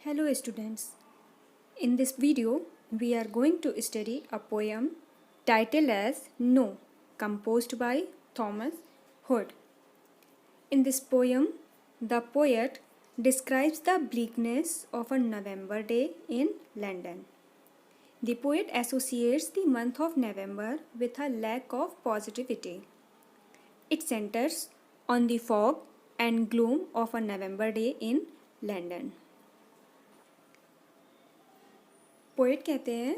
Hello students. In this video, we are going to study a poem titled as No, composed by Thomas Hood. In this poem, the poet describes the bleakness of a November day in London. The poet associates the month of November with a lack of positivity. It centers on the fog and gloom of a November day in London. Poet कहते हैं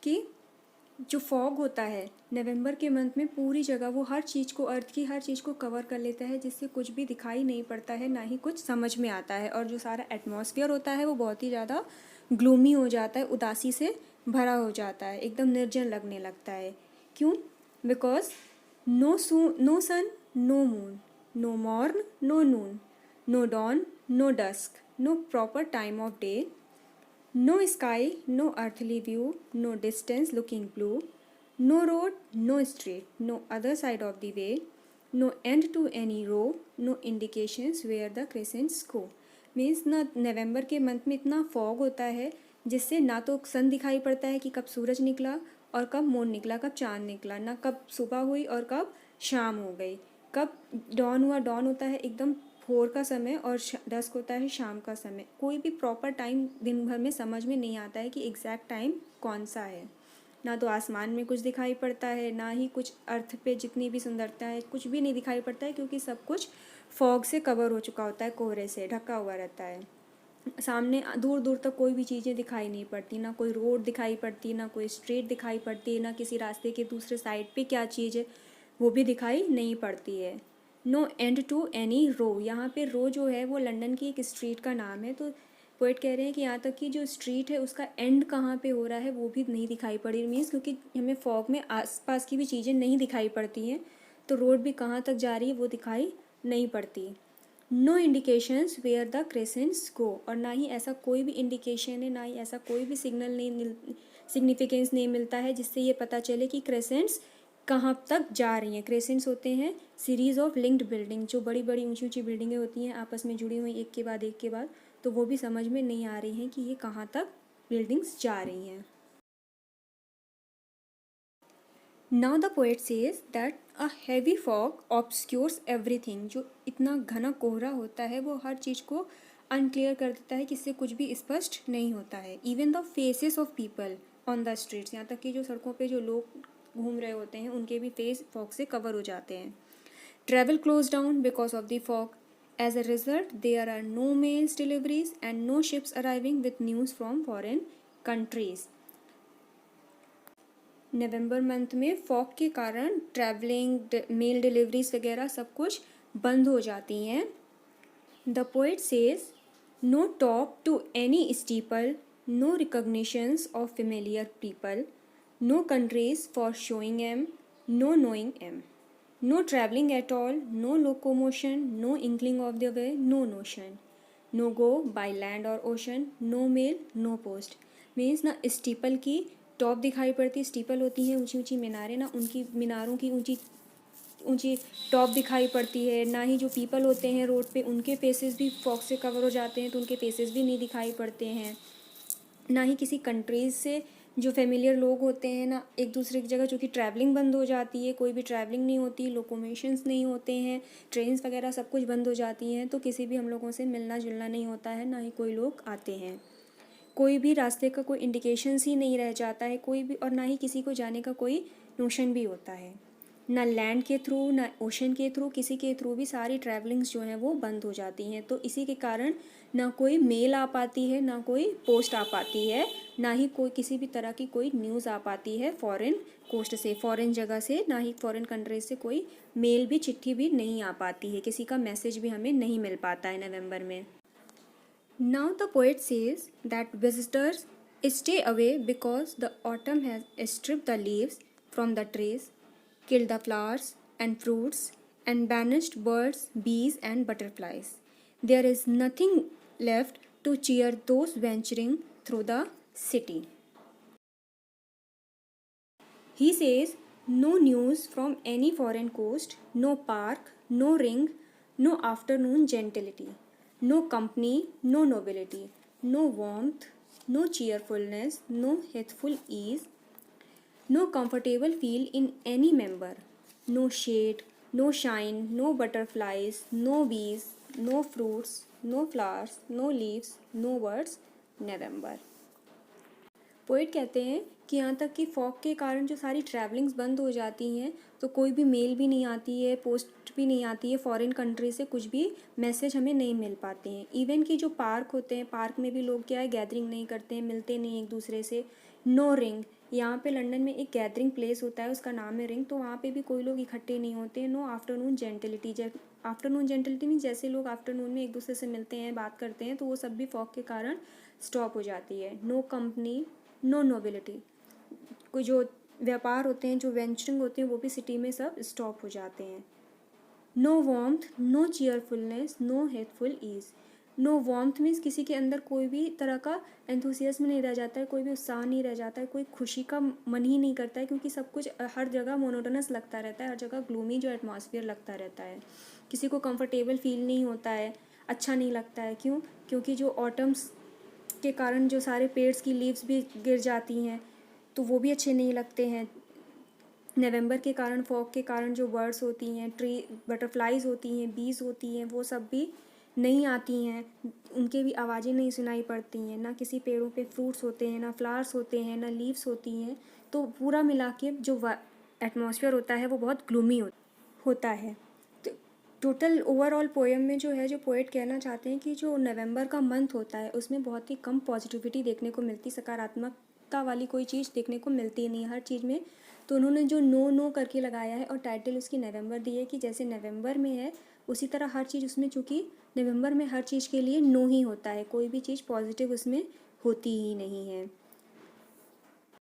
कि जो fog होता है नवंबर के month में पूरी जगह वो हर चीज़ को अर्थ की हर चीज़ को कवर कर लेता है जिससे कुछ भी दिखाई नहीं पड़ता है ना ही कुछ समझ में आता है और जो सारा एटमॉस्फेयर होता है वो बहुत ही ज़्यादा ग्लूमी हो जाता है उदासी से भरा हो जाता है एकदम निर्जन लगने लगता है क्यों because no sun no moon no morn no noon no dawn no dusk no proper time of day No sky, no earthly view, no distance looking blue, no road, no street, no other side of the way, no end to any row, no indications where the crescents go. Means ना नवंबर के month में इतना fog होता है जिससे ना तो सन दिखाई पड़ता है कि कब सूरज निकला और कब मून निकला कब चांद निकला ना कब सुबह हुई और कब शाम हो गई कब डॉन हुआ डॉन होता है एकदम भोर का समय और डस्क होता है शाम का समय कोई भी प्रॉपर टाइम दिन भर में समझ में नहीं आता है कि एग्जैक्ट टाइम कौन सा है ना तो आसमान में कुछ दिखाई पड़ता है ना ही कुछ अर्थ पे जितनी भी सुंदरता है कुछ भी नहीं दिखाई पड़ता है क्योंकि सब कुछ फॉग से कवर हो चुका होता है कोहरे से ढका हुआ रहता है सामने दूर दूर तक कोई भी चीज़ें दिखाई नहीं पड़ती ना कोई रोड दिखाई पड़ती ना कोई स्ट्रीट दिखाई पड़ती ना किसी रास्ते के दूसरे साइड पे क्या चीज़ है वो भी दिखाई नहीं पड़ती है no end to any row यहाँ पे रो जो है वो लंदन की एक स्ट्रीट का नाम है तो पोइट कह रहे हैं कि यहाँ तक कि जो स्ट्रीट है उसका एंड कहाँ पे हो रहा है वो भी नहीं दिखाई पड़ी मीन्स क्योंकि हमें फॉग में आसपास की भी चीज़ें नहीं दिखाई पड़ती हैं तो रोड भी कहाँ तक जा रही है वो दिखाई नहीं पड़ती नो इंडिकेशंस वेयर द क्रेसेंट्स गो और ना ही ऐसा कोई भी इंडिकेशन है ना ही ऐसा कोई भी सिग्नल नहीं सिग्निफिकेंस नहीं मिलता है जिससे ये पता चले कि क्रेसेंट्स कहाँ तक जा रही हैं क्रेसेंट्स होते हैं सीरीज़ ऑफ लिंक्ड बिल्डिंग जो बड़ी बड़ी ऊंची ऊंची बिल्डिंगें होती हैं आपस में जुड़ी हुई एक के बाद तो वो भी समझ में नहीं आ रही हैं कि ये कहाँ तक बिल्डिंग्स जा रही हैं now the poet says that a heavy fog obscures everything जो इतना घना कोहरा होता है वो हर चीज़ को अनक्लियर कर देता है कि इससे कुछ भी स्पष्ट नहीं होता है even the faces of people on the streets यहाँ तक कि जो सड़कों पे जो लोग घूम रहे होते हैं उनके भी फेस फॉग से कवर हो जाते हैं travel close down because of the fog as a result there are no mails deliveries and no ships arriving with news from foreign countries November month में फॉग के कारण ट्रैवलिंग मेल डिलीवरीज वगैरह सब कुछ बंद हो जाती हैं the poet says no top to any steeple no recognitions of familiar people no countries for showing em, no knowing em, no travelling at all, no locomotion, no inkling of the way, no notion, no go by land or ocean, no mail, no post. Means ना steeple की top दिखाई पड़ती steeple होती हैं ऊंची ऊंची मीनारें ना उनकी मीनारों की ऊंची ऊंची टॉप दिखाई पड़ती है ना ही जो पीपल होते हैं रोड पे उनके फेसेस भी फॉग से कवर हो जाते हैं तो उनके फेसेस भी नहीं दिखाई पड़ते हैं ना ही किसी कंट्रीज़ से जो फेमिलियर लोग होते हैं ना एक दूसरे की जगह चूँकि ट्रैवलिंग बंद हो जाती है कोई भी ट्रैवलिंग नहीं होती लोकोमेशंस नहीं होते हैं ट्रेन्स वगैरह सब कुछ बंद हो जाती हैं तो किसी भी हम लोगों से मिलना जुलना नहीं होता है ना ही कोई लोग आते हैं कोई भी रास्ते का कोई इंडिकेशंस ही नहीं रह जाता है कोई भी और ना ही किसी को जाने का कोई नोशन भी होता है ना लैंड के थ्रू ना ओशन के थ्रू किसी के थ्रू भी सारी ट्रैवलिंग्स जो हैं वो बंद हो जाती हैं तो इसी के कारण ना कोई मेल आ पाती है ना कोई पोस्ट आ पाती है ना ही कोई किसी भी तरह की कोई न्यूज़ आ पाती है फॉरेन कोस्ट से फॉरेन जगह से ना ही फॉरेन कंट्रीज से कोई मेल भी चिट्ठी भी नहीं आ पाती है किसी का मैसेज भी हमें नहीं मिल पाता है नवंबर में now the poet says that visitors stay away because the autumn has stripped the leaves from the trees killed the flowers and fruits and banished birds, bees and butterflies. There is nothing left to cheer those venturing through the city. He says, no news from any foreign coast, no park, no ring, no afternoon gentility, no company, no nobility, no warmth, no cheerfulness, no healthful ease, no comfortable feel in any member, no shade, no shine, no butterflies, no bees, no fruits, no flowers, no leaves, no words, November। Poet कहते हैं कि यहाँ तक कि fog के कारण जो सारी ट्रैवलिंग्स बंद हो जाती हैं, तो कोई भी मेल भी नहीं आती है, पोस्ट भी नहीं आती है, फॉरेन कंट्री से कुछ भी मैसेज हमें नहीं मिल पाते हैं। इवन कि जो पार्क होते हैं, पार्क में भी लोग क्या है, गैदरिंग नहीं करते हैं, मिलते नहीं एक दूसरे से। नो रिंग, यहाँ पे लंदन में एक गैदरिंग प्लेस होता है, उसका नाम है रिंग, तो वहाँ पे भी कोई लोग इकट्ठे नहीं होते हैं। नो आफ्टरनून जेंटिलिटी, आफ्टरनून जेंटिलिटी मीन्स जैसे लोग आफ्टरनून में एक दूसरे से मिलते हैं, बात करते हैं, तो वो सब भी फॉग के कारण स्टॉप हो जाती है। नो कंपनी, नो नोबिलिटी, कोई जो व्यापार होते हैं, जो वेंचरिंग होते हैं, वो भी सिटी में सब स्टॉप हो जाते हैं। No warmth, no cheerfulness, no helpful is. No warmth means किसी के अंदर कोई भी तरह का एंथुसियाज्म नहीं रह जाता है, कोई भी उत्साह नहीं रह जाता है, कोई खुशी का मन ही नहीं करता है, क्योंकि सब कुछ हर जगह मोनोटोनस लगता रहता है, हर जगह ग्लूमी जो एटमॉस्फेयर लगता रहता है। किसी को कंफर्टेबल फील नहीं होता है, अच्छा नहीं लगता है। क्यों? क्योंकि जो ऑटम्स के कारण जो सारे पेड्स की लीव्स भी गिर जाती हैं, तो वो भी अच्छे नहीं लगते हैं। नवंबर के कारण, फॉग के कारण जो बर्ड्स होती हैं, ट्री बटरफ्लाइज होती हैं, बीज होती हैं, वो सब भी नहीं आती हैं, उनके भी आवाज़ें नहीं सुनाई पड़ती हैं। ना किसी पेड़ों पे फ्रूट्स होते हैं, ना फ्लावर्स होते हैं, ना लीव्स होती हैं। तो पूरा मिला के जो एटमॉस्फेयर होता है वो बहुत ग्लूमी होता है। तो टोटल ओवरऑल पोएम में जो है, जो पोएट कहना चाहते हैं कि जो नवंबर का मंथ होता है उसमें बहुत ही कम पॉजिटिविटी देखने को मिलती, सकारात्मकता वाली कोई चीज़ देखने को मिलती नहीं है हर चीज़ में। तो उन्होंने जो नो नो करके लगाया है और टाइटल उसकी नवंबर दी है कि जैसे नवंबर में है उसी तरह हर चीज़ उसमें, चूँकि नवंबर में हर चीज़ के लिए नो ही होता है, कोई भी चीज़ पॉजिटिव उसमें होती ही नहीं है।